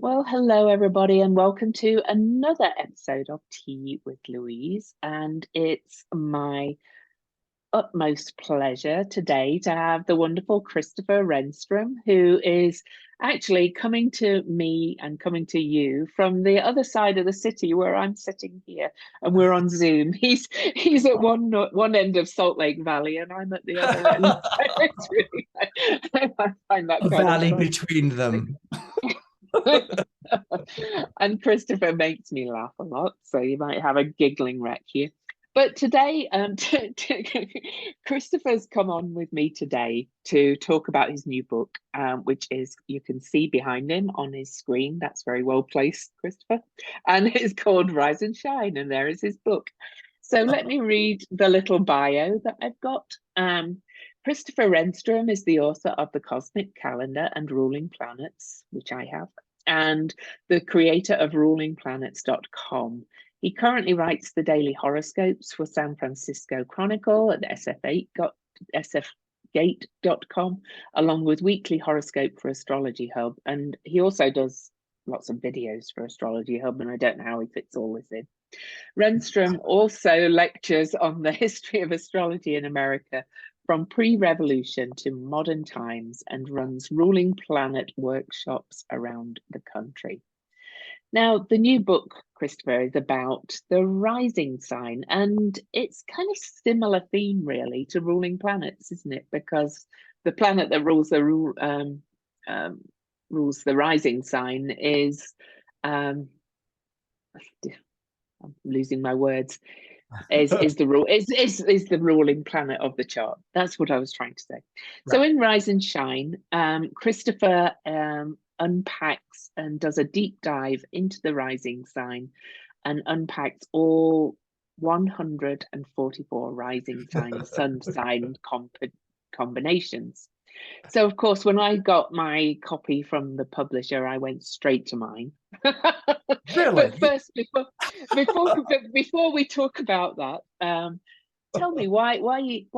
Well, hello everybody, and welcome to another episode of Tea with Louise. And it's my utmost pleasure today to have the wonderful Christopher Renstrom, who is actually coming to me and coming to you from the other side of the city where I'm sitting here, and we're on Zoom. He's at one end of Salt Lake Valley, and I'm at the other end. It's really, I find that A kind of valley fun. between them. And Christopher makes me laugh a lot, so you might have a giggling wreck here. But today, Christopher's come on with me today to talk about his new book, which is, you can see behind him on his screen. That's very well placed, Christopher. And it's called Rise and Shine, and there is his book. So let me read the little bio that I've got. Christopher Renstrom is the author of The Cosmic Calendar and Ruling Planets, which I have, and the creator of rulingplanets.com. He currently writes the daily horoscopes for San Francisco Chronicle at sfgate.com, along with weekly horoscope for Astrology Hub. And he also does lots of videos for Astrology Hub, and I don't know how he fits all this in. Renstrom also lectures on the history of astrology in America from pre-revolution to modern times, and runs ruling planet workshops around the country. Now, the new book, Christopher, is about the rising sign, and it's kind of similar theme, really, to ruling planets, isn't it? Because the planet that rules the rising sign is, I'm losing my words, is the ruling planet of the chart. That's what I was trying to say. Right. So in Rise and Shine, Christopher unpacks and does a deep dive into the rising sign, and unpacks all 144 rising sign sun sign combinations. So of course, when I got my copy from the publisher, I went straight to mine. Really? But first, before we talk about that, tell me why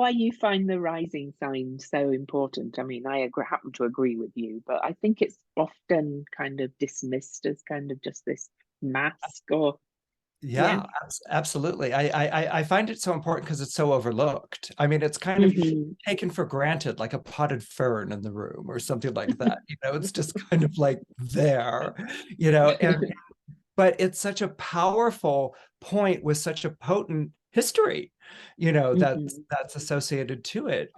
you find the rising sign so important. I mean, I happen to agree with you, but I think it's often kind of dismissed as kind of just this mask, or Yeah, absolutely. I find it so important because it's so overlooked. I mean, it's kind of taken for granted, like a potted fern in the room or something like that. It's just kind of like there, but it's such a powerful point with such a potent history, that's associated to it.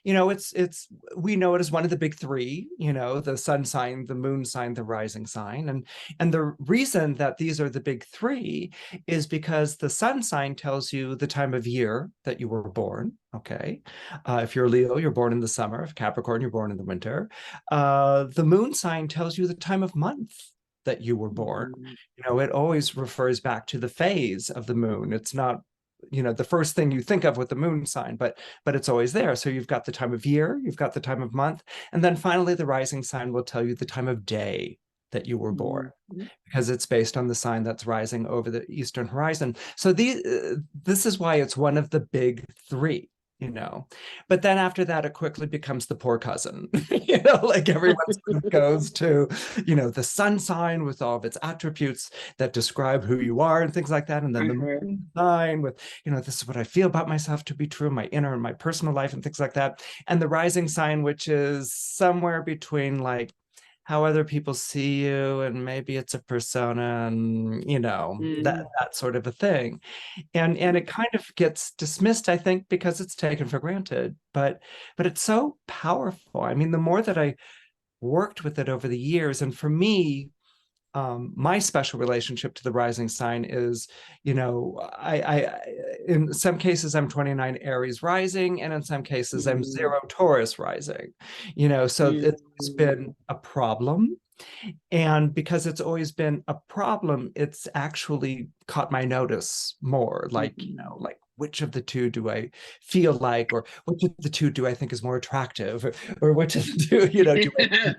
It's we know it as one of the big three, the sun sign, the moon sign, the rising sign. And the reason that these are the big three is because the sun sign tells you the time of year that you were born. Okay. If you're Leo, you're born in the summer. If Capricorn, you're born in the winter. The moon sign tells you the time of month that you were born. It always refers back to the phase of the moon. It's not, the first thing you think of with the moon sign, but it's always there. So you've got the time of year, you've got the time of month, and then finally the rising sign will tell you the time of day that you were born, because it's based on the sign that's rising over the eastern horizon. So this is why it's one of the big three. But then after that, it quickly becomes the poor cousin. Like everyone sort of goes to, the sun sign with all of its attributes that describe who you are and things like that. And then the moon sign with, this is what I feel about myself to be true, my inner and my personal life and things like that. And the rising sign, which is somewhere between like how other people see you, and maybe it's a persona, and that sort of a thing. And it kind of gets dismissed, I think, because it's taken for granted, but it's so powerful. I mean, the more that I worked with it over the years, and for me, my special relationship to the rising sign is, I in some cases I'm 29 Aries rising, and in some cases I'm 0 Taurus rising, so it's been a problem. And because it's always been a problem, it's actually caught my notice more, like, like which of the two do I feel like, or which of the two do I think is more attractive, or which of the two, do I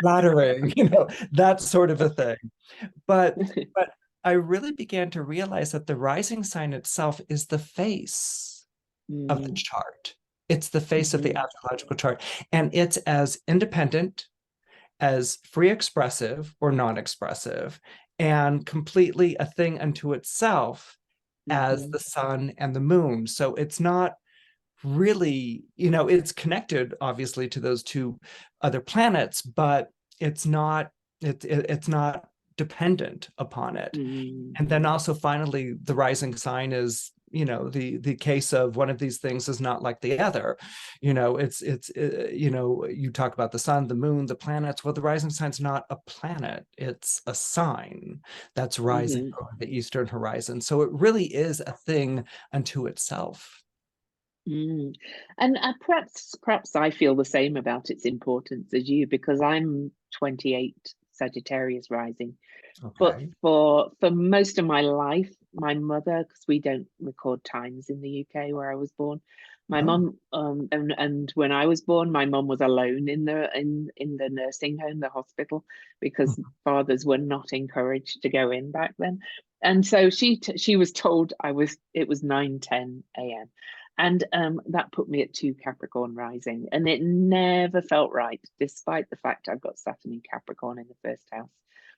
flattering, that sort of a thing. But I really began to realize that the rising sign itself is the face of the chart. It's the face of the astrological chart, and it's as independent as free expressive or non-expressive, and completely a thing unto itself as the sun and the moon. So it's not really, it's connected obviously to those two other planets, but it's not it's not dependent upon it. And then also finally, the rising sign is, the case of one of these things is not like the other. You talk about the sun, the moon, the planets. Well, the rising sign's not a planet, it's a sign that's rising over the eastern horizon. So it really is a thing unto itself. And perhaps I feel the same about its importance as you, because I'm 28 Sagittarius rising. Okay. But for most of my life, my mother, because we don't record times in the UK where I was born, my mum, and when I was born, my mum was alone in the nursing home, the hospital, because fathers were not encouraged to go in back then. And so she was told it was 9:10 a.m. And that put me at 2 Capricorn rising, and it never felt right, despite the fact I've got Saturn in Capricorn in the first house.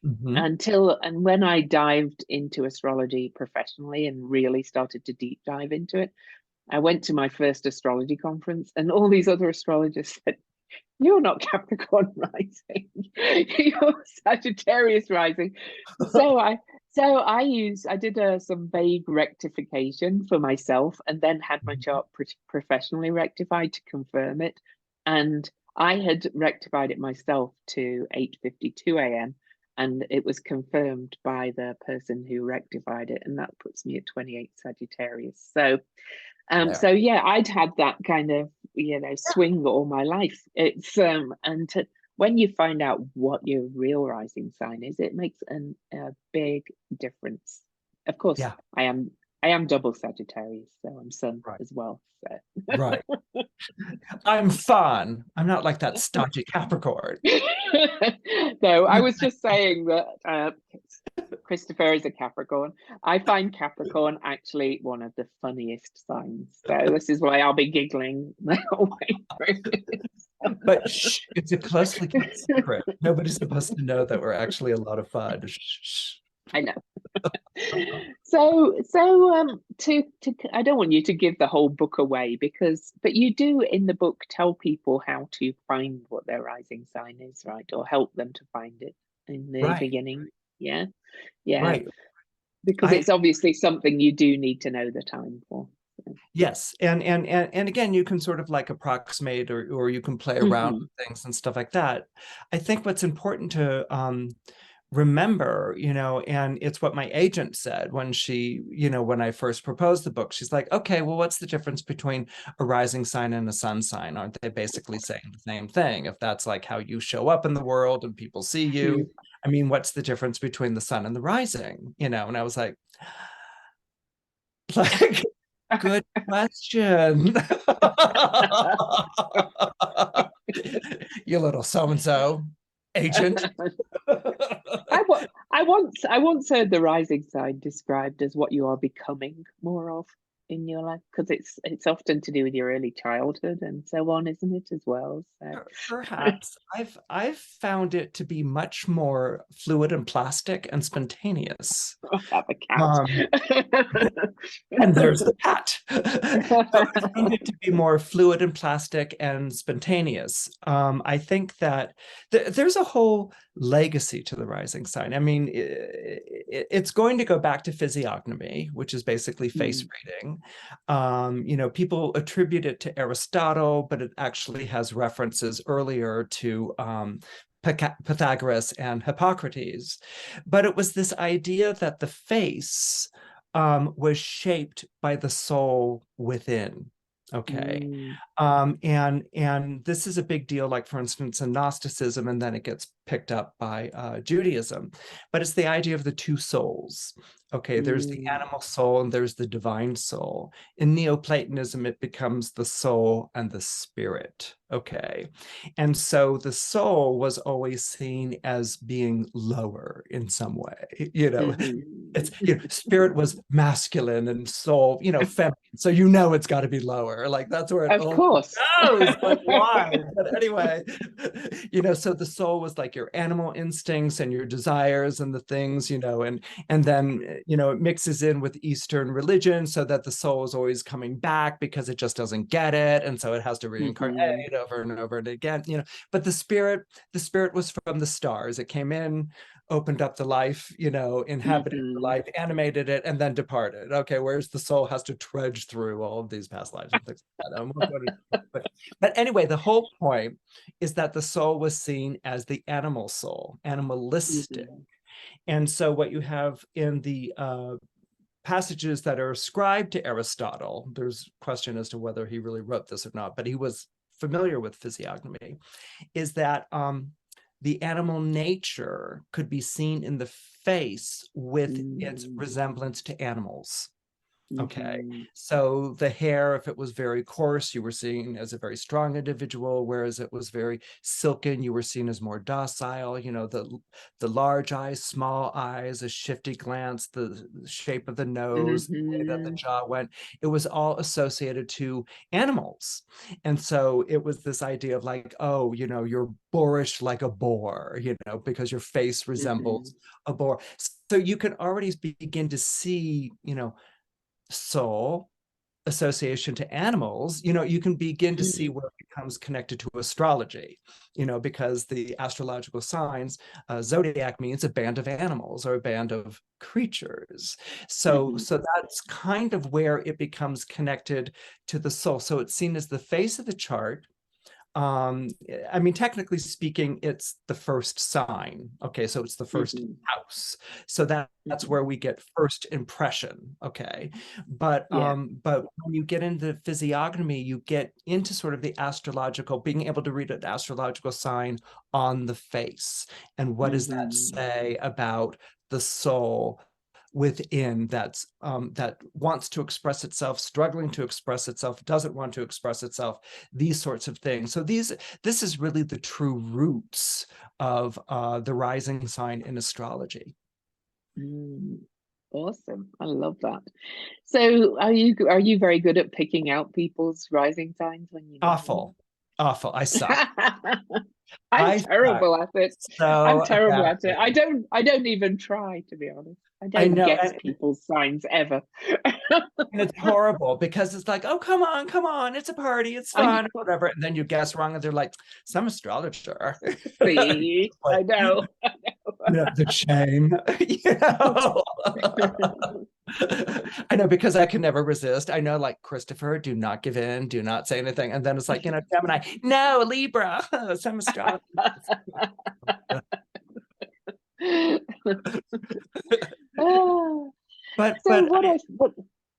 And when I dived into astrology professionally and really started to deep dive into it, I went to my first astrology conference, and all these other astrologers said, "You're not Capricorn rising, you're Sagittarius rising." So I did some vague rectification for myself, and then had my chart professionally rectified to confirm it. And I had rectified it myself to 8:52 a.m. and it was confirmed by the person who rectified it, and that puts me at 28 Sagittarius. So yeah, I'd had that kind of swing all my life. It's when you find out what your real rising sign is, it makes a big difference. Of course, yeah, I am double Sagittarius, so I'm Sun as well. So. Right. I'm fun. I'm not like that stodgy Capricorn. No, I was just saying that Christopher is a Capricorn. I find Capricorn actually one of the funniest signs. So this is why I'll be giggling the whole way through. But shh, it's a closely kept secret. Nobody's supposed to know that we're actually a lot of fun. Shh. I know. So to I don't want you to give the whole book away, but you do in the book tell people how to find what their rising sign is, right? Or help them to find it in the beginning. Yeah. Right. Because it's obviously something you do need to know the time for. So. Yes, and again, you can sort of like approximate or you can play around with things and stuff like that. I think what's important to remember, and it's what my agent said when when I first proposed the book. She's like, okay, well, what's the difference between a rising sign and a sun sign? Aren't they basically saying the same thing? If that's like how you show up in the world and people see you, I mean, what's the difference between the sun and the rising? And I was like good question. You little so-and-so agent. I once heard the rising sign described as what you are becoming more of in your life, because it's often to do with your early childhood and so on, isn't it, as well? So perhaps I've found it to be much more fluid and plastic and spontaneous. Have a cat. And there's the cat. So I found it to be more fluid and plastic and spontaneous. I think that there's a whole legacy to the rising sign. I mean, it's going to go back to physiognomy, which is basically face reading. People attribute it to Aristotle, but it actually has references earlier to Pythagoras and Hippocrates. But it was this idea that the face was shaped by the soul within. Okay. And this is a big deal, like for instance, in Gnosticism, and then it gets picked up by Judaism. But it's the idea of the two souls. Okay, there's the animal soul and there's the divine soul. In Neoplatonism, it becomes the soul and the spirit. Okay. And so the soul was always seen as being lower in some way. It's spirit was masculine and soul, feminine. So it's got to be lower. Like that's where it of course. knows? Like, why? But anyway, you know, so the soul was like your animal instincts and your desires and the things, you know, and then, you know, it mixes in with Eastern religion so that the soul is always coming back because it just doesn't get it. And so it has to reincarnate over and over and again, you know, but the spirit was from the stars. It came in, opened up the life, you know, inhabited the life, animated it, and then departed. Okay, whereas the soul has to trudge through all of these past lives and things like that. I won't go to, but anyway, the whole point is that the soul was seen as the animal soul, animalistic. And so what you have in the passages that are ascribed to Aristotle, there's question as to whether he really wrote this or not, but he was familiar with physiognomy, is that the animal nature could be seen in the face with its resemblance to animals. Okay, so the hair, if it was very coarse, you were seen as a very strong individual, whereas it was very silken, you were seen as more docile. You know, the large eyes, small eyes, a shifty glance, the shape of the nose, the way that the jaw went, it was all associated to animals. And so it was this idea of like, oh, you know, you're boorish like a boar, you know, because your face resembles a boar. So you can already begin to see, you know, soul association to animals, you know, you can begin to see where it becomes connected to astrology, you know, because the astrological signs, zodiac means a band of animals or a band of creatures. So that's kind of where it becomes connected to the soul. So it's seen as the face of the chart. I mean, technically speaking, it's the first sign. Okay, so it's the first house. So that's where we get first impression. Okay, but when you get into physiognomy, you get into sort of the astrological, being able to read an astrological sign on the face, and what does that say about the soul within that's that wants to express itself, struggling to express itself, doesn't want to express itself, these sorts of things. So this is really the true roots of the rising sign in astrology. Awesome. I love that. So are you very good at picking out people's rising signs when you Awful. I suck. I'm terrible at it. I'm So terrible at it. I don't even try, to be honest. I don't guess people's signs ever. And it's horrible because it's like, oh, come on, it's a party, it's fun, whatever. And then you guess wrong, and they're like, some astrologer. See, like, I know. Yeah, the shame, you know. I know, because I can never resist. I know, like, Christopher, do not give in, do not say anything. And then it's like, you know, Gemini, no, Libra, some astrologer. But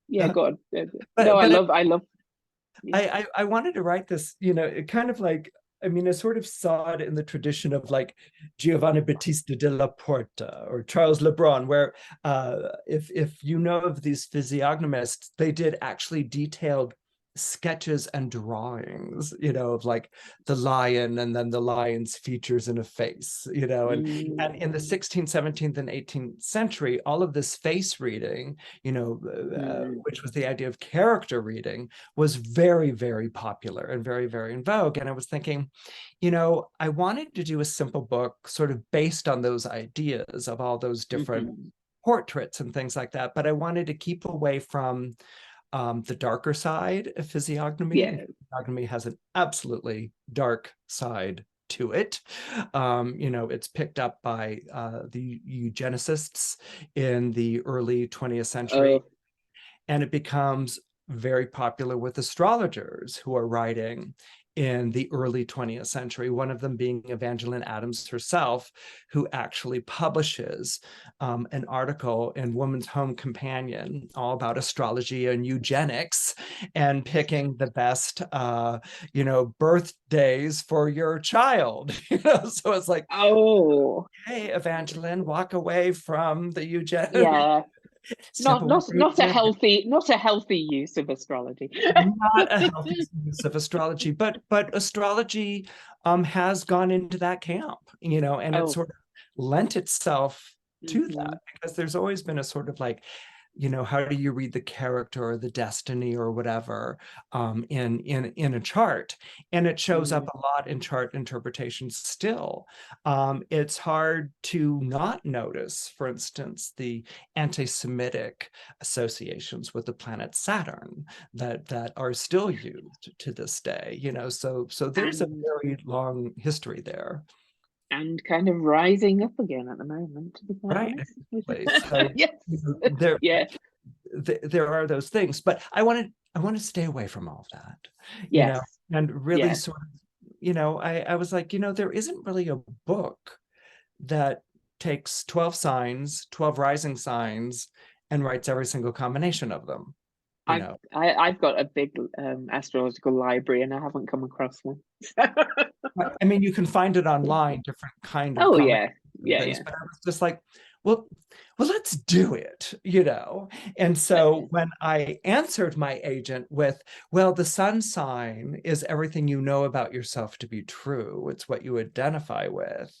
yeah, go on. But, no, but I love. I wanted to write this, you know, it kind of like, I mean, I sort of saw it in the tradition of like Giovanni Battista della Porta or Charles Lebrun, where if you know of these physiognomists, they did actually detailed sketches and drawings, you know, of like the lion and then the lion's features in a face, you know, and in the 16th, 17th, and 18th century, all of this face reading, you know, which was the idea of character reading, was very, very popular and very, very in vogue. And I was thinking, you know, I wanted to do a simple book sort of based on those ideas of all those different portraits and things like that, but I wanted to keep away from the darker side of physiognomy. Yeah. Physiognomy has an absolutely dark side to it. You know, it's picked up by the eugenicists in the early 20th century, and it becomes very popular with astrologers who are writing in the early 20th century, one of them being Evangeline Adams herself, who actually publishes an article in Woman's Home Companion all about astrology and eugenics and picking the best, you know, birthdays for your child. You know, so it's like, oh, hey, Evangeline, walk away from the eugenics. Yeah. Not a healthy use of astrology. Not a healthy use of astrology, but astrology has gone into that camp, you know, and it sort of lent itself to that, because there's always been a sort of like how do you read the character or the destiny or whatever in a chart? And it shows up a lot in chart interpretations still. It's hard to not notice, for instance, the anti-Semitic associations with the planet Saturn that are still used to this day, so there's a very long history there. And kind of rising up again at the moment, to be quite honest. So Yes. there, Yeah. there are those things, but I want to stay away from all of that, Yes. and really sort of, I was like, there isn't really a book that takes 12 signs, 12 rising signs, and writes every single combination of them. I've got a big astrological library, and I haven't come across one. I mean, you can find it online, different kind of Oh things, yeah. but I was just like, well, let's do it, And so when I answered my agent with, well, the sun sign is everything you know about yourself to be true. It's what you identify with.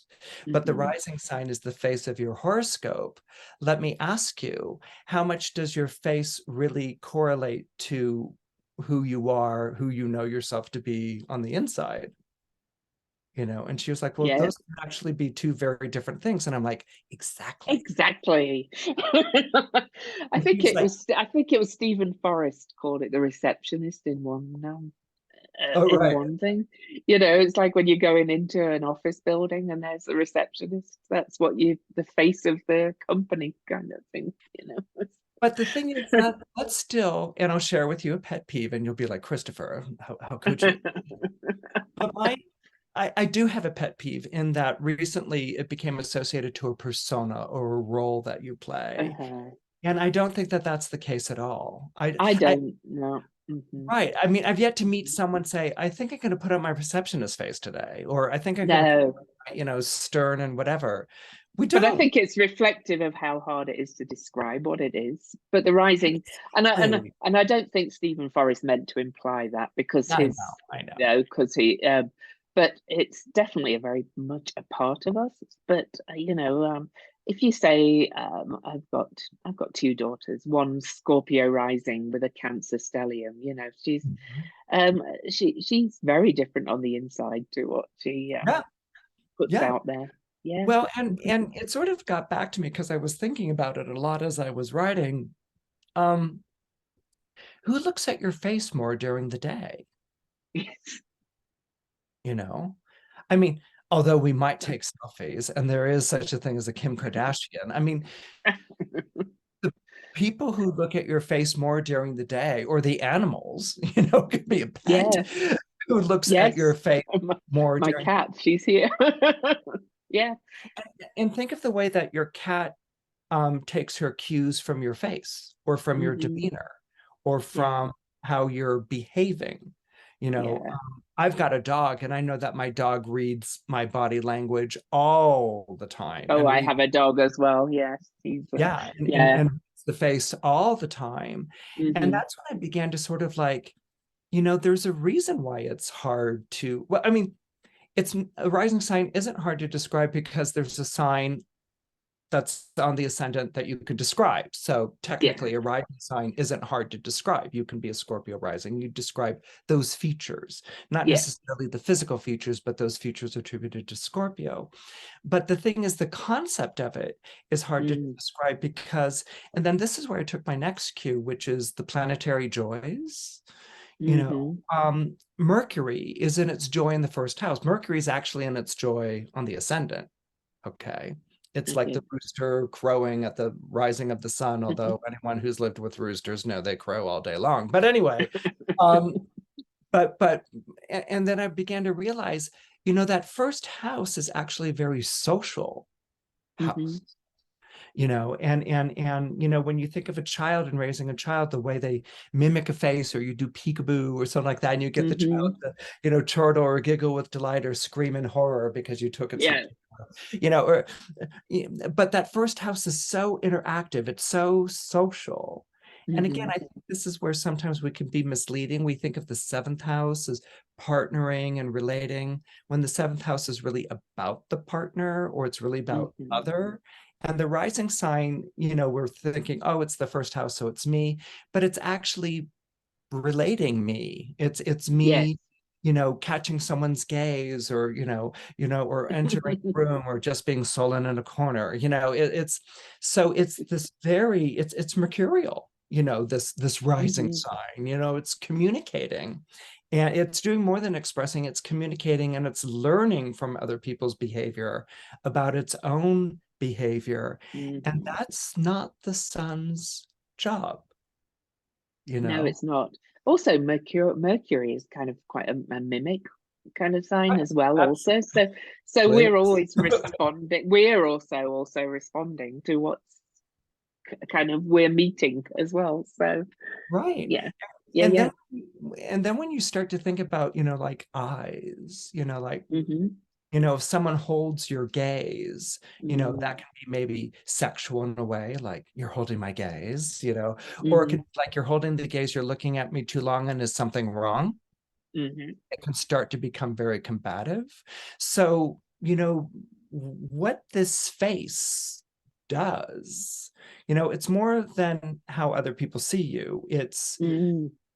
But the rising sign is the face of your horoscope. Let me ask you, how much does your face really correlate to who you are, who you know yourself to be on the inside? And she was like, well, those could actually be two very different things. And I'm like, exactly. I think it was Stephen Forrest called it the receptionist in one one thing. It's like when you're going into an office building and there's a receptionist, that's the face of the company kind of thing. But the thing is that that's still, and I'll share with you a pet peeve, and you'll be like, Christopher, how could you? But I do have a pet peeve in that recently it became associated to a persona or a role that you play. And I don't think that that's the case at all. I don't know. Right. I mean, I've yet to meet someone say, I think I'm going to put on my receptionist face today, or I think I'm going to put, stern and whatever. We don't. But I think it's reflective of how hard it is to describe what it is. But the rising, and I don't think Stephen Forrest meant to imply that, because I know, because he, but it's definitely a very much a part of us. But if you say, I've got two daughters, one Scorpio rising with a Cancer stellium. She's very different on the inside to what she puts out there. Yeah. Well, and it sort of got back to me because I was thinking about it a lot as I was writing. Who looks at your face more during the day? Yes. I mean, although we might take selfies, and there is such a thing as a Kim Kardashian. I mean, the people who look at your face more during the day, or the animals, could be a pet who looks at your face more. My cat, she's here. Yeah. And think of the way that your cat takes her cues from your face, or from your demeanor, or from how you're behaving. I've got a dog, and I know that my dog reads my body language all the time. Oh, I have a dog as well. Yes. And the face all the time. And that's when I began to sort of like, there's a reason why it's hard to, well, I mean, it's a rising sign isn't hard to describe because there's a sign that's on the ascendant that you can describe. So technically a rising sign isn't hard to describe. You can be a Scorpio rising. You describe those features, not necessarily the physical features, but those features attributed to Scorpio. But the thing is, the concept of it is hard to describe because, and then this is where I took my next cue, which is the Planetary Joys. Mercury is in its joy in the first house. Mercury is actually in its joy on the ascendant. Okay. It's like the rooster crowing at the rising of the sun, although anyone who's lived with roosters know they crow all day long. But anyway, and then I began to realize, that first house is actually a very social house. And when you think of a child and raising a child, the way they mimic a face, or you do peekaboo or something like that, and you get the child to, chortle or giggle with delight or scream in horror because you took it. But that first house is so interactive. It's so social. And again, I think this is where sometimes we can be misleading. We think of the seventh house as partnering and relating, when the seventh house is really about the partner, or it's really about other. And the rising sign, you know, we're thinking, oh, it's the first house, so it's me, but it's actually relating me. It's me, Yes. you know, catching someone's gaze, or or entering a room, or just being sullen in a corner. You know, it's so it's this very it's mercurial, you know, this rising sign, you know, it's communicating. And it's doing more than expressing, it's communicating, and it's learning from other people's behavior about its own behavior. And that's not the sun's job, you No, know. it's not. Also, Mercury is kind of quite a mimic kind of sign as well. Also, so we're Absolutely. always responding. We're also responding to what's kind of we're meeting as well. So Right. yeah, yeah, And yeah. then when you start to think about, you know, like eyes, you know, like, you know, if someone holds your gaze, you know, that can be maybe sexual in a way, like you're holding my gaze, you know, or it could be like you're holding the gaze, you're looking at me too long, and is something wrong? It can start to become very combative. So, you know, what this face does, you know, it's more than how other people see you. It's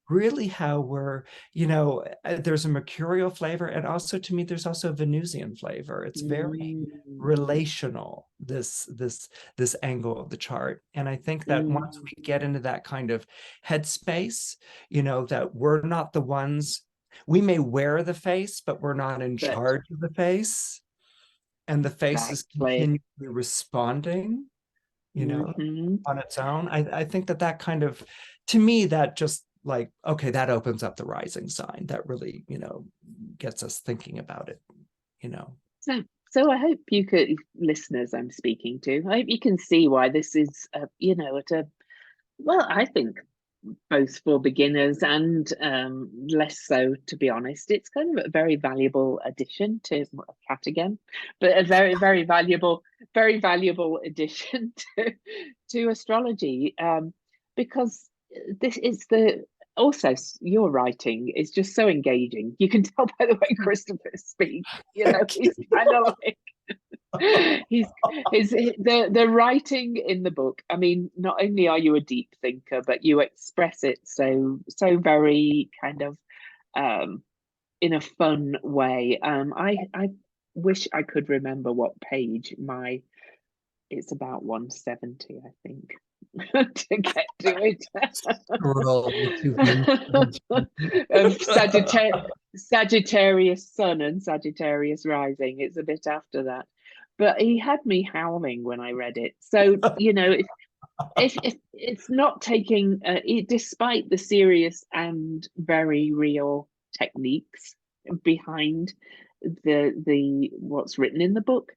really how we're, you know, there's a mercurial flavor, and also, to me, there's also a Venusian flavor. It's very relational, this angle of the chart. And I think that once we get into that kind of headspace, you know, that we're not the ones, we may wear the face, but we're not in But charge of the face, and the face is exactly. continually responding, you know, on its own. I think that kind of, to me, that just like, okay, that opens up the rising sign. That really, you know, gets us thinking about it, you know. So I hope you could, listeners I'm speaking to, I hope you can see why this is, you know, at a, well, I think both for beginners and less so, to be honest. It's kind of a very valuable addition to a cat again, but a very valuable addition to astrology, because this is the also your writing is just so engaging. You can tell by the way Christopher speaks. You know, Thank he's kind of like he's the writing in the book. I mean, not only are you a deep thinker, but you express it so very kind of in a fun way. I wish I could remember what page my, it's about 170, I think, to get to it. Of Sagittarius Sun and Sagittarius Rising. It's a bit after that. But he had me howling when I read it. So, you know, if it's not taking, despite the serious and very real techniques behind the what's written in the book,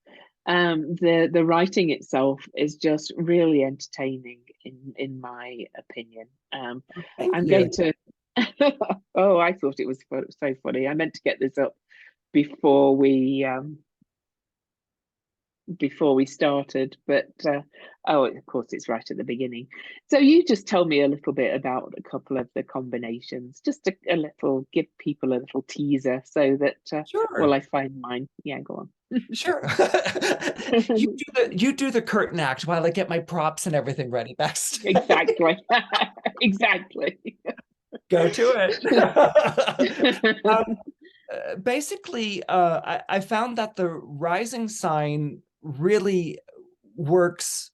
the writing itself is just really entertaining in my opinion. Thank I'm you. going to. Oh, I thought it was so funny. I meant to get this up before we started, but oh, of course, it's right at the beginning. So you just tell me a little bit about a couple of the combinations, just a little, give people a little teaser so that well, Sure. I find mine. Yeah, go on. Sure. You do the curtain act while I get my props and everything ready backstage. Exactly. Exactly. Go to it. Basically, I found that the rising sign really works.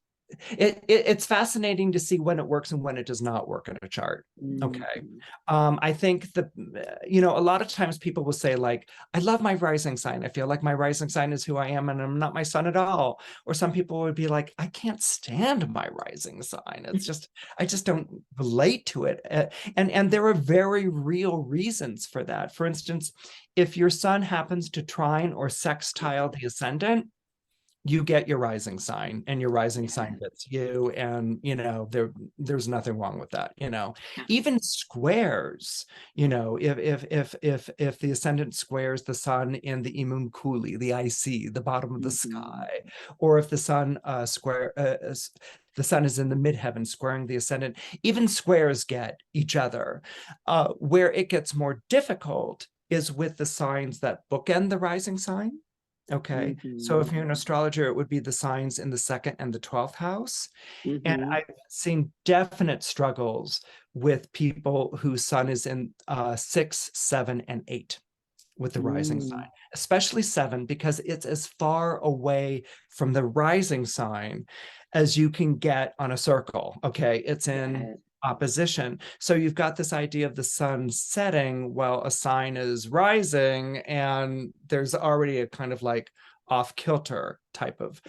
It's fascinating to see when it works and when it does not work in a chart. Okay. I think that, you know, a lot of times people will say, like, I love my rising sign. I feel like my rising sign is who I am and I'm not my sun at all. Or some people would be like, I can't stand my rising sign. It's just, I just don't relate to it. And there are very real reasons for that. For instance, if your sun happens to trine or sextile the ascendant, you get your rising sign, and your rising sign gets you, and there's nothing wrong with that. Even squares, if the ascendant squares the sun in the Imun Kuli, the IC, the bottom of the sky, or if the sun the sun is in the midheaven squaring the ascendant, even squares get each other. Where it gets more difficult is with the signs that bookend the rising sign. Okay, so if you're an astrologer, it would be the signs in the 2nd and the 12th house. And I've seen definite struggles with people whose sun is in 6, 7, and 8 with the rising sign, especially 7, because it's as far away from the rising sign as you can get on a circle. Okay, it's in opposition. So you've got this idea of the sun setting while a sign is rising, and there's already a kind of like off-kilter type of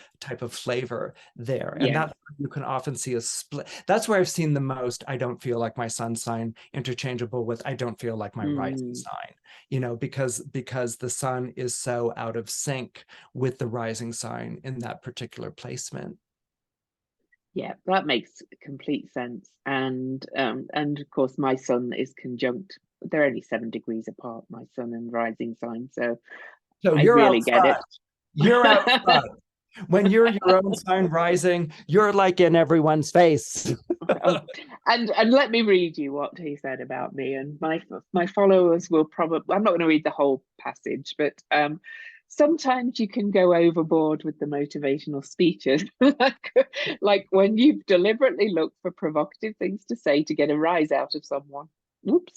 flavor there. And that's where you can often see a split. That's where I've seen the most, I don't feel like my sun sign, interchangeable with I don't feel like my rising sign, because the sun is so out of sync with the rising sign in that particular placement. Yeah, that makes complete sense. And of course my sun is conjunct. They're only 7 degrees apart, my sun and rising sign. So I you're really outside. get it. You're outside. When you're your own sign rising, you're like in everyone's face. And let me read you what he said about me. And my followers will probably, I'm not going to read the whole passage, but sometimes you can go overboard with the motivational speeches, like when you've deliberately looked for provocative things to say to get a rise out of someone. Oops.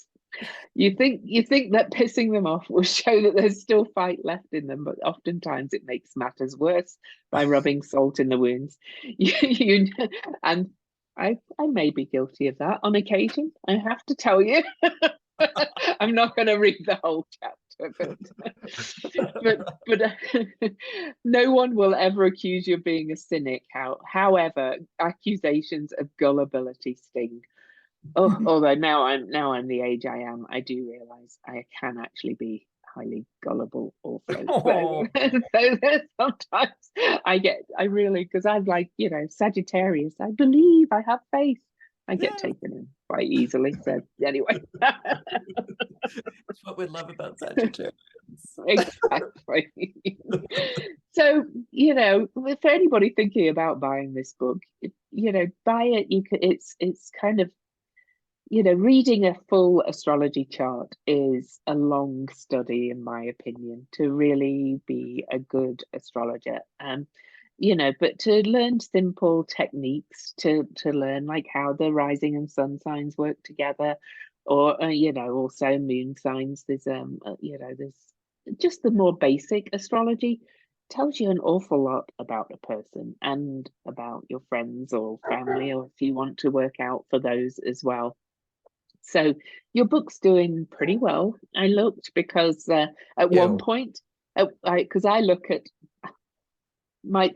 You think that pissing them off will show that there's still fight left in them, but oftentimes it makes matters worse by rubbing salt in the wounds. And I may be guilty of that on occasion, I have to tell you. I'm not going to read the whole chapter, but no one will ever accuse you of being a cynic. However, accusations of gullibility sting. Although now I'm the age I am, I do realize I can actually be highly gullible also. So there's sometimes I really, because I'm like, Sagittarius, I believe, I have faith, I get taken in quite easily. So anyway. That's what we love about Sagittarius. Exactly. So, for anybody thinking about buying this book, buy it. It's kind of, reading a full astrology chart is a long study, in my opinion, to really be a good astrologer. But to learn simple techniques, to learn like how the rising and sun signs work together, or also moon signs. There's there's just the more basic astrology tells you an awful lot about a person and about your friends or family, or if you want to work out for those as well. So your book's doing pretty well. I looked because at one point, because I look at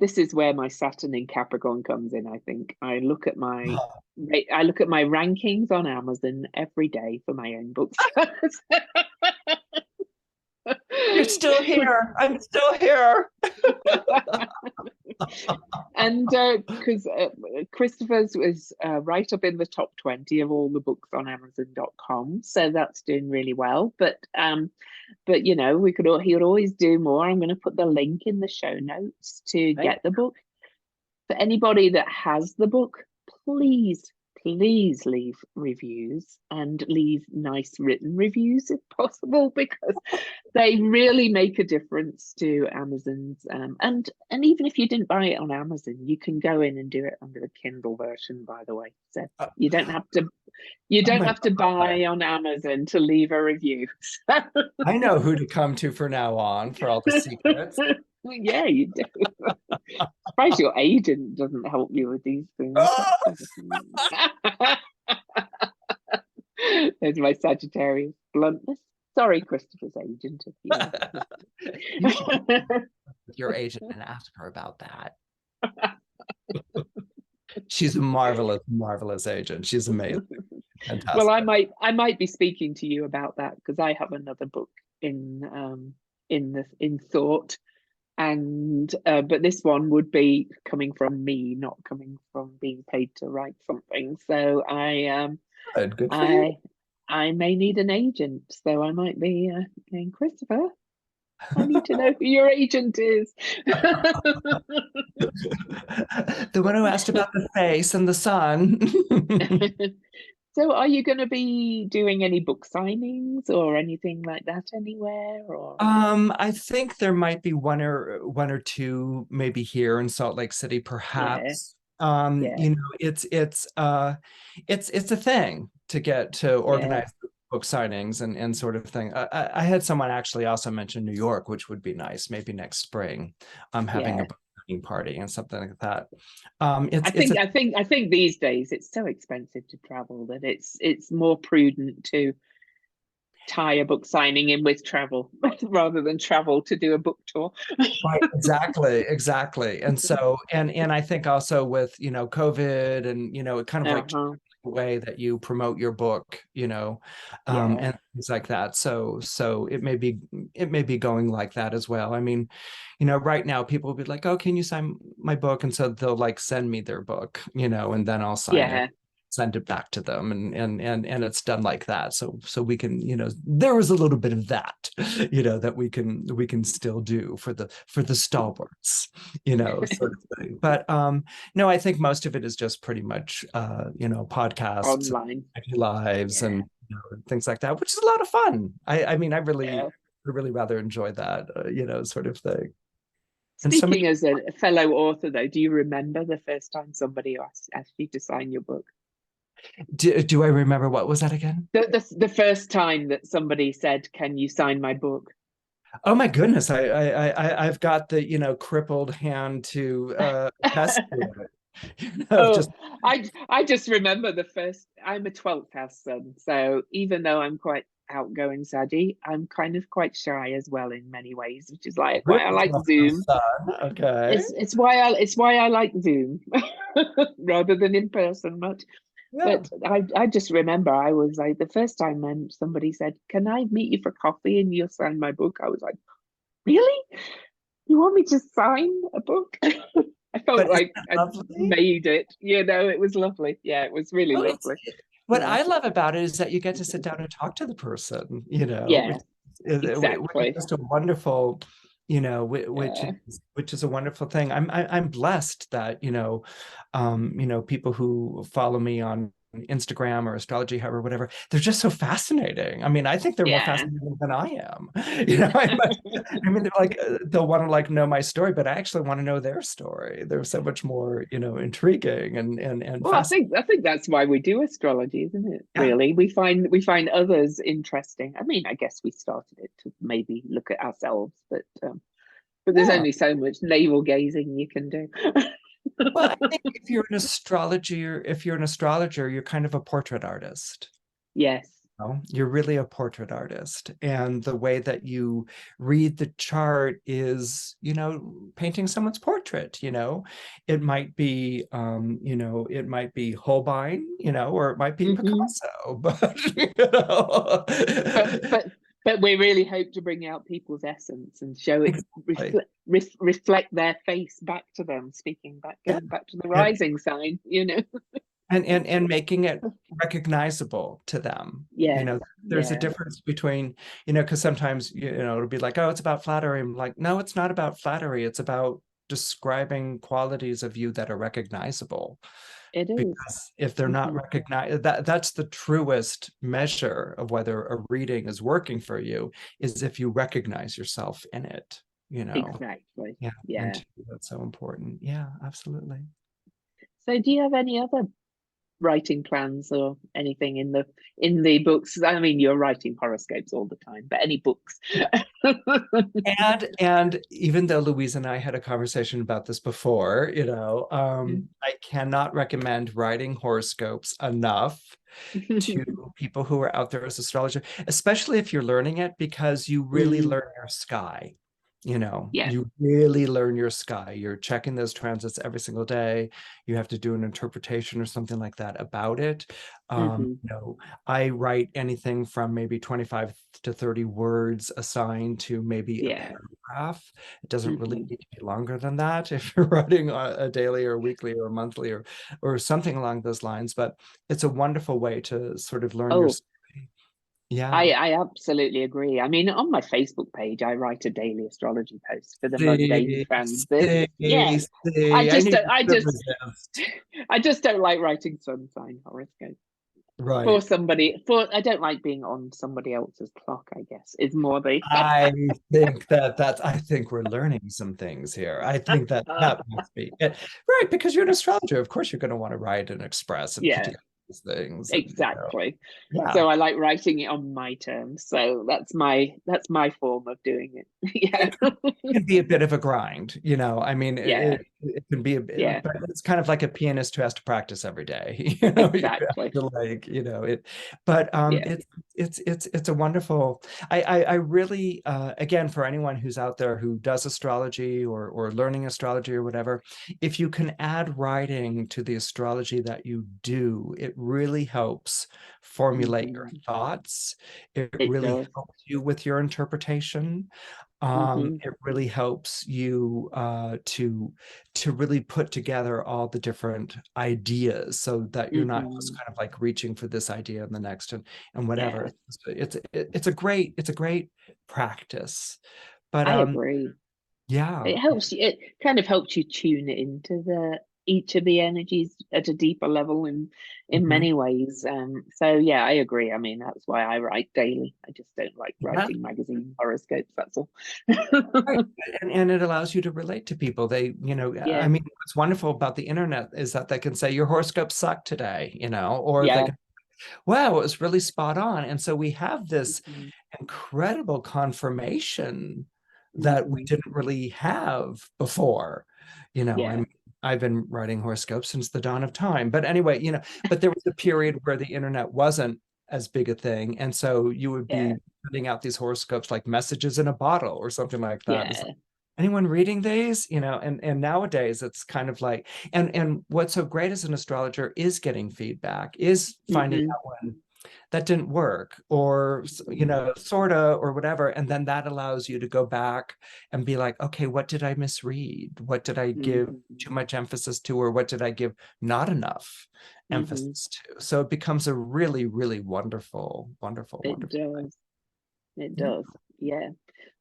this is where my Saturn in Capricorn comes in. I think I look at my rankings on Amazon every day for my own books. You're still here. I'm still here. And because Christopher's was right up in the top 20 of all the books on Amazon.com, so that's doing really well. But he would always do more. I'm going to put the link in the show notes to get the book. For anybody that has the book, please leave reviews, and leave nice written reviews if possible, because they really make a difference to Amazon's. And even if you didn't buy it on Amazon, you can go in and do it under the Kindle version, by the way. So you don't have to buy on Amazon to leave a review. I know who to come to from now on for all the secrets. Yeah, you do. Surprised your agent doesn't help you with these things. There's my Sagittarius bluntness. Sorry, Christopher's agent. You should with your agent and ask her about that. She's a marvelous agent. She's amazing. Fantastic. Well, I might be speaking to you about that, because I have another book in thought. And but this one would be coming from me, not coming from being paid to write something. So Good for you. I may need an agent. So I might be saying, Christopher, I need to know who your agent is. The one who asked about the face and the sun. So are you going to be doing any book signings or anything like that anywhere? Or I think there might be one or two maybe here in Salt Lake City, yeah, perhaps. yeah, You know, it's a thing to get to yeah, organize book signings and sort of thing. I had someone actually also mention New York, which would be nice, maybe next spring. I'm having yeah. a book signing party and something like that. I think these days it's so expensive to travel that it's more prudent to tie a book signing in with travel rather than travel to do a book tour. Right, exactly. And so, and I think also with, COVID and, it kind of like Uh-huh. the way that you promote your book, Yeah, and things like that. So it may be going like that as well. I mean, right now people will be like, oh, can you sign my book? And so they'll like send me their book, and then I'll sign it, yeah. send it back to them, and it's done like that. So we can, there was a little bit of that, that we can still do for the stalwarts, sort of thing. But no, I think most of it is just pretty much podcasts, Online. lives, Yeah, and things like that, which is a lot of fun. I mean, I yeah. really rather enjoy that, sort of thing. And so many. Speaking as a fellow author, though, do you remember the first time somebody asked you to sign your book? Do I remember, what was that again? The first time that somebody said, "Can you sign my book?" Oh my goodness, I've got the crippled hand to attest to it. Oh, Just I just remember the first. I'm a 12th house son, so even though I'm quite outgoing, Sadie, I'm kind of quite shy as well in many ways, which is like why I really like tough Zoom. son. Okay. It's why I like Zoom rather than in person much. Yeah. But I just remember I was like the first time when somebody said, "Can I meet you for coffee and you'll sign my book?" I was like, "Really? You want me to sign a book?" I felt But isn't like it I'd lovely? made it. It was lovely. Yeah, it was really Well, lovely. what Yeah, I love about it is that you get to sit down and talk to the person, yeah, which is exactly. just a wonderful, Yeah, which is a wonderful thing. I'm blessed that, people who follow me on Instagram or Astrology Hub or whatever, they're just so fascinating. I mean, I think they're more yeah. fascinating than I am. I mean, they're like, they'll want to like know my story, but I actually want to know their story. They're so much more, intriguing and Well, fascinating. I think that's why we do astrology, isn't it? Yeah. Really, we find others interesting. I mean, I guess we started it to maybe look at ourselves, but there's Yeah. only so much navel gazing you can do. Well, I think if you're an astrologer, you're kind of a portrait artist. Yes. You're really a portrait artist. And the way that you read the chart is, painting someone's portrait, It might be Holbein, or it might be Hmm. Picasso, but But we really hope to bring out people's essence and show it exactly. reflect their face back to them, speaking back, Yeah. going back to the And rising sign. and making it recognizable to them. Yes, There's a yeah, difference between, because sometimes, it'll be like, oh, it's about flattery. I'm like, no, it's not about flattery. It's about describing qualities of you that are recognizable. it is. Because if they're not Hmm. recognized, that's the truest measure of whether a reading is working for you, is if you recognize yourself in it, Exactly. Yeah. And Yeah. to me, that's so important. Yeah, absolutely. So, do you have any other writing plans or anything in the books? I mean, you're writing horoscopes all the time, but any books? And even though Louise and I had a conversation about this before, I cannot recommend writing horoscopes enough to people who are out there as astrologer, especially if you're learning it, because you really Mm, learn your sky. Yeah. You really learn your sky. You're checking those transits every single day. You have to do an interpretation or something like that about it. I write anything from maybe 25 to 30 words assigned to maybe a Yeah. paragraph. It doesn't really need to be longer than that if you're writing a daily or weekly or monthly or something along those lines. But it's a wonderful way to sort of learn your Oh, sky. Yeah. I absolutely agree. I mean, on my Facebook page, I write a daily astrology post for the mundane See, fans. see, Yeah, I see. I just knew don't, you could resist. I just don't like writing sun sign horoscopes for Right. somebody. I don't like being on somebody else's clock. I guess is more the. I think we're learning some things here. I think that must be it. Right, because you're an astrologer. Of course, you're going to want to write and express and put Yeah. together these things. And, Exactly. yeah. So I like writing it on my terms. So that's my form of doing it. Yeah. It can be a bit of a grind, I mean, Yeah. it can be a bit, Yeah. but it's kind of like a pianist who has to practice every day. You have Exactly. to it. But Yeah. it's a wonderful. I really again, for anyone who's out there who does astrology or learning astrology or whatever, if you can add writing to the astrology that you do, it really helps formulate your thoughts. It It really does. helps you with your interpretation. It really helps you to really put together all the different ideas so that you're not just kind of like reaching for this idea and the next and whatever. Yeah. It's a great practice. But I agree. yeah. It kind of helps you tune into each of the energies at a deeper level in Mhm. many ways. So yeah, I agree. I mean, that's why I write daily. I just don't like Yeah. writing magazine horoscopes, that's all. Right. And it allows you to relate to people. I Yeah. mean, what's wonderful about the internet is that they can say your horoscope sucked today, or they Yeah. can, wow, it was really spot on. And so we have this Mhm. incredible confirmation that we Mhm. didn't really have before. I Yeah. mean, I've been writing horoscopes since the dawn of time. But anyway, but there was a period where the internet wasn't as big a thing. And so you would Yeah. be putting out these horoscopes like messages in a bottle or something like that. It's like, Yeah. anyone reading these? And nowadays it's kind of like, and what's so great as an astrologer is getting feedback, is finding Mhm. out when that didn't work or sorta or whatever, and then that allows you to go back and be like, okay, what did I misread? What did I give Mhm. too much emphasis to, or what did I give not enough Mhm. emphasis to? So it becomes a really, really wonderful, wonderful, It wonderful does. It thing. does. Yeah.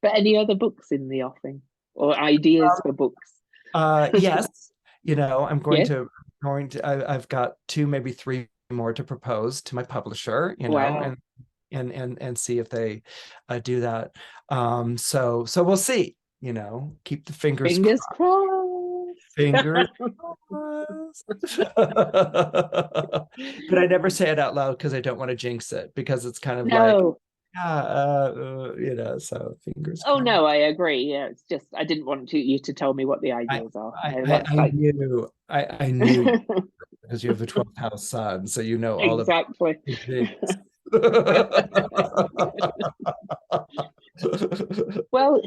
But any other books in the offing or ideas for books? Yes, I'm going Yeah. to I've got two, maybe three more to propose to my publisher, Wow. and see if they do that. So we'll see, keep the fingers Fingers crossed. crossed. Fingers crossed. But I never say it out loud because I don't want to jinx it, because it's kind of like, No. yeah, so fingers Oh crossed. no, I agree. Yeah, it's just I didn't want you to tell me what the I ideas are. I No, I that's I like knew I knew you, because you have a 12th house sun, so you know all about exactly. things. Well,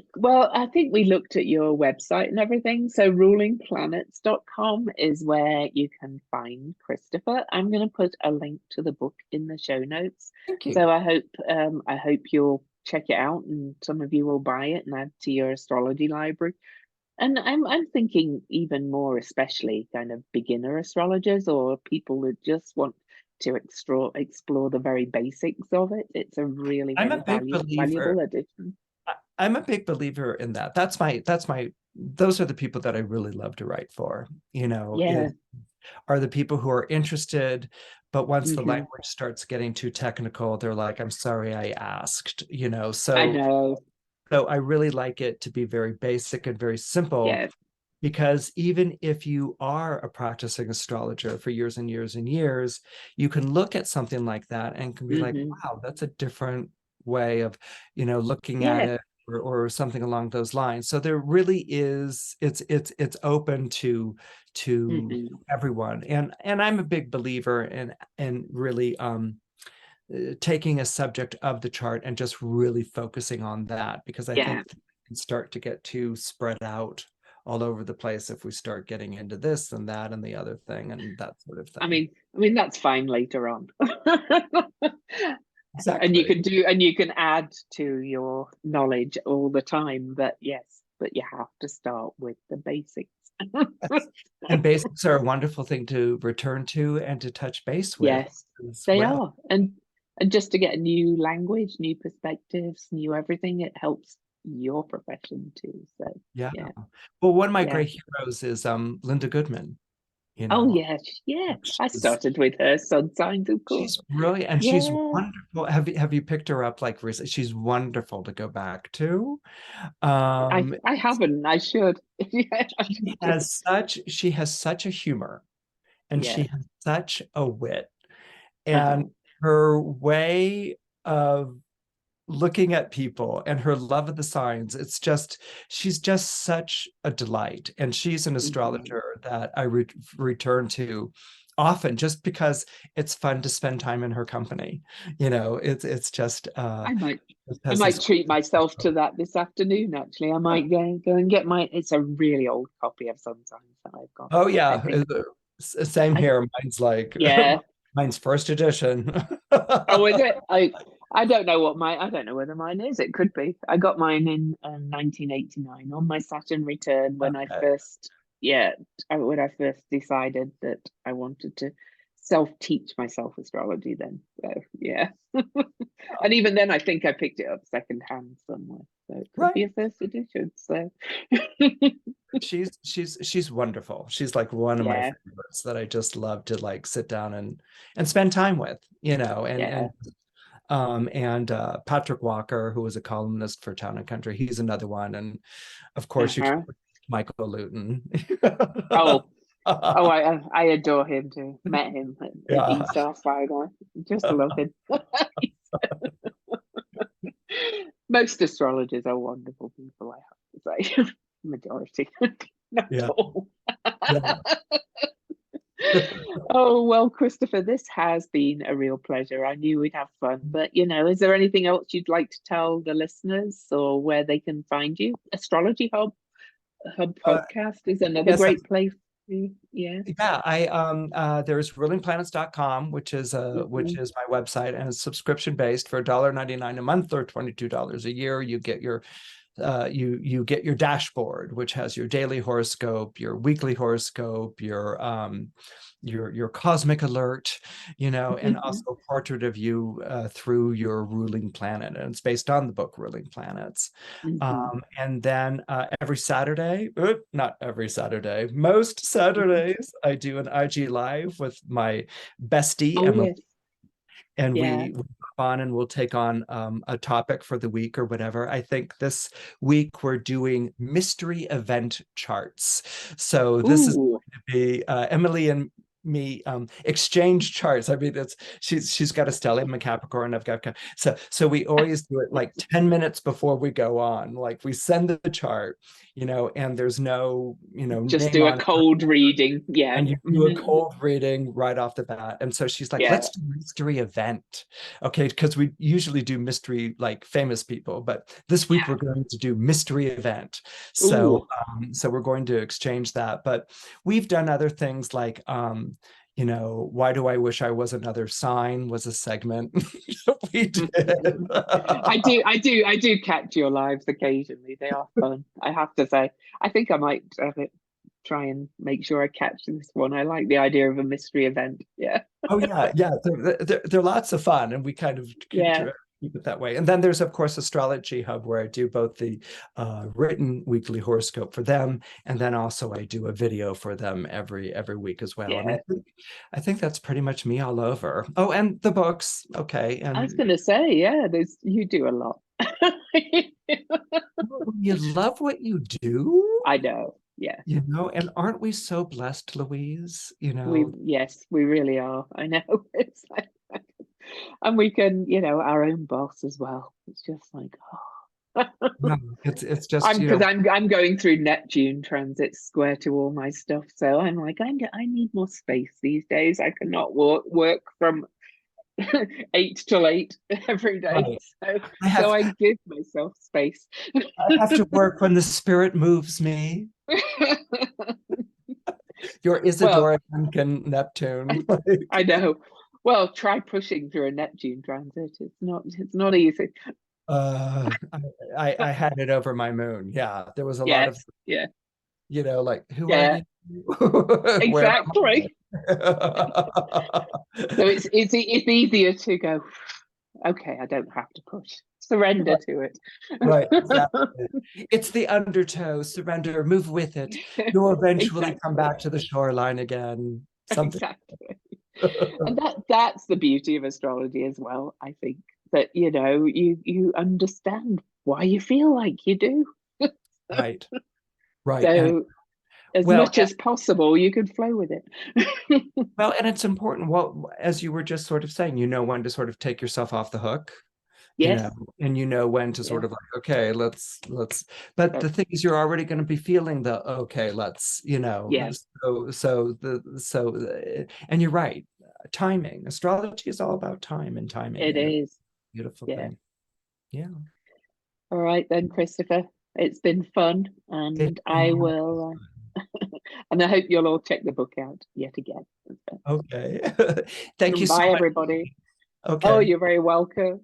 I think we looked at your website and everything. So rulingplanets.com is where you can find Christopher. I'm going to put a link to the book in the show notes. Thank you. So I hope you'll check it out and some of you will buy it and add to your astrology library. And I'm thinking even more, especially kind of beginner astrologers or people that just want to explore the very basics of it. It's a really, I'm really a big believer. valuable addition. I'm a big believer in that. Those are the people that I really love to write for, Yeah. are the people who are interested, but once the Hmm. language starts getting too technical, they're like, I'm sorry I asked, I so know. I really like it to be very basic and very simple, Yeah. because even if you are a practicing astrologer for years and years and years, you can look at something like that and can be like, Hmm. wow, that's a different way of, looking at Yeah. it, or something along those lines. So there really is, it's open to Hmm. everyone. And I'm a big believer in really taking a subject of the chart and just really focusing on that, because I Yeah. think start to get too spread out all over the place if we start getting into this and that and the other thing and that sort of I thing. mean that's fine later on. And Exactly. you can add to your knowledge all the time, but yes, but you have to start with the basics. And basics are a wonderful thing to return to and to touch base with Yes, as they well. are. And just to get a new language, new perspectives, new everything, it helps your profession too. So Yeah. yeah, Well, one of my yeah. great heroes is Linda Goodman, you Oh know. yes, yeah. I She's started with her sun signs, of course. she's brilliant and she's Yeah. wonderful. Have you picked her up like recently? She's wonderful to go back to. I Um, I haven't. I should. Yeah. she has such a humor and she Yeah. has such a wit Uh-huh. and her way of looking at people and her love of the signs, she's just such a delight, and she's an Mhm. astrologer that I return to often just because it's fun to spend time in her company. It's just I might it I has might this. treat myself to that this afternoon, actually. I might go and get it's a really old copy of Sunshine that I've got. Oh I yeah, think same I here. Mine's like yeah. mine's first edition. Oh, is it? I don't know I don't know whether mine is. It could be. I got mine in 1989 on my Saturn return when I Okay. first when I first decided that I wanted to self-teach myself astrology then. So yeah. And even then I think I picked it up secondhand somewhere. So it could be Right. a first edition. So She's wonderful. She's like one of my yeah, favorites that I just love to like sit down and spend time with, yeah. and Patrick Walker, who was a columnist for Town and Country, he's another one. And of course you can Uh-huh. Michael Luton. Oh, oh, I adore him too. Met him at Yeah. East Starfire. Just love him. Most astrologers are wonderful people, I have to say. Majority. Not Yeah. all. Yeah. Oh, well, Christopher, this has been a real pleasure. I knew we'd have fun, but is there anything else you'd like to tell the listeners or where they can find you? Astrology Hub Uh, podcast is another yes, great place. Yeah. yeah, there's rulingplanets.com, which Mhm. is my website, and it's subscription based for $1.99 a month or $22 a year. You get your dashboard, which has your daily horoscope, your weekly horoscope, your cosmic alert, and also a portrait of you through your ruling planet, and it's based on the book Ruling Planets. Mhm. And then every Saturday, not every Saturday, most Saturdays, I do an IG live with my bestie Oh Emily, yes. and Yeah. we on and we'll take on a topic for the week or whatever. I think this week we're doing mystery event charts. So this is Ooh. going to be Emily and me exchange charts. I mean, she's got a stellium and Capricorn. I've got so we always do it like 10 minutes before we go on. Like we send the chart, and there's no Just name do a on it, cold reading. Yeah. and you do a Mhm. cold reading right off the bat. And so she's like, Yeah. let's do mystery event. Okay, because we usually do mystery like famous people, but this week Yeah. we're going to do mystery event. So Ooh. so we're going to exchange that. But we've done other things like why do I wish I was another sign was a segment we did. I do catch your lives occasionally. They are fun. I have to say. I think I might try and make sure I catch this one. I like the idea of a mystery event. Yeah. Oh yeah, yeah. They're lots of fun, and we kind of Yeah. keep it that way. And then there's of course Astrology Hub, where I do both the written weekly horoscope for them, and then also I do a video for them every week as well. And Yeah. I think that's pretty much me all over. Oh, and the books, okay. I was And gonna say, yeah, there's you do a lot. you love what you do, I know. Yeah. and aren't we so blessed, Louise? Yes, we really are. I know. It's like, and we can, our own boss as well. It's just like, oh. No, it's just, I'm because I'm going through Neptune transit square to all my stuff, so I'm like I need more space these days. I cannot work from 8 till 8 every day. Right. So I have I give myself space. I have to work when the spirit moves me. Your Well, Isadora Duncan Neptune. I know. Well, try pushing through a Neptune transit. It's not easy. Uh, I had it over my moon. Yeah, there was a lot of, Yes, yeah, like, who are yeah, you? Where am exactly. I? So it's easier to go, okay, I don't have to push. Surrender to it. Right, exactly. It's the undertow, surrender, move with it. You'll eventually come Exactly. back to the shoreline again. Something. Exactly. And that's the beauty of astrology as well, I think, that you understand why you feel like you do. Right, right. And So as well, much as possible, you can flow with it. and it's important. Well, as you were just sort of saying, when to sort of take yourself off the hook, Yes. and when to Yeah. sort of like, okay, let's. But the But thing is, you're already going to be feeling the okay, let's, yeah, and you're right. Timing. Astrology is all about time and timing, it and it's is. a beautiful Yeah. thing. Yeah. All right then, Christopher. It's been fun, It's and I been will, and I hope you'll all check the book out yet again. okay. Thank you so Bye, much. everybody. Oh, Okay. you're very welcome.